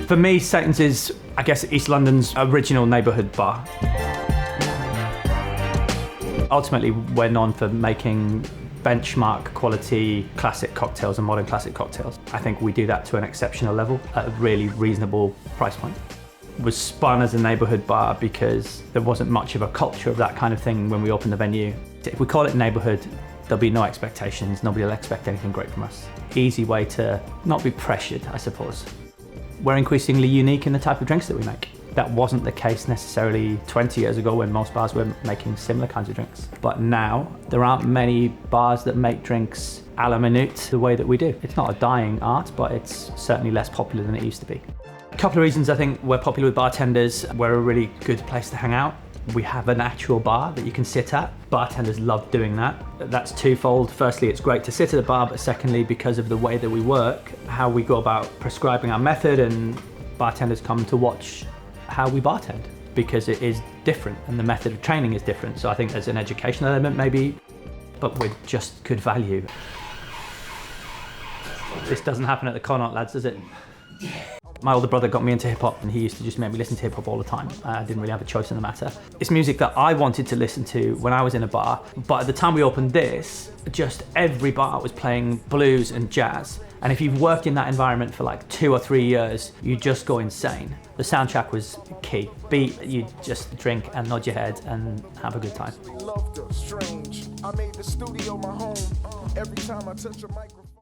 For me, Satan's is, I guess, East London's original neighbourhood bar. Ultimately, we're known for making benchmark quality classic cocktails and modern classic cocktails. I think we do that to an exceptional level at a really reasonable price point. It was spun as a neighbourhood bar because there wasn't much of a culture of that kind of thing when we opened the venue. If we call it neighbourhood, there'll be no expectations, nobody will expect anything great from us. Easy way to not be pressured, I suppose. We're increasingly unique in the type of drinks that we make. That wasn't the case necessarily 20 years ago when most bars were making similar kinds of drinks. But now, there aren't many bars that make drinks a la minute the way that we do. It's not a dying art, but it's certainly less popular than it used to be. A couple of reasons I think we're popular with bartenders. We're a really good place to hang out. We have an actual bar that you can sit at. Bartenders love doing that. That's twofold. Firstly, it's great to sit at a bar, but secondly, because of the way that we work, how we go about prescribing our method, and bartenders come to watch how we bartend because it is different and the method of training is different. So I think there's an educational element maybe, but with just good value. This doesn't happen at the Connaught, lads, does it? My older brother got me into hip hop and he used to just make me listen to hip hop all the time. I didn't really have a choice in the matter. It's music that I wanted to listen to when I was in a bar, but at the time we opened this, just every bar was playing blues and jazz. And if you've worked in that environment for like 2 or 3 years, you just go insane. The soundtrack was key. Beat, you just drink and nod your head and have a good time. I made the studio my home. Every time I touch a microphone.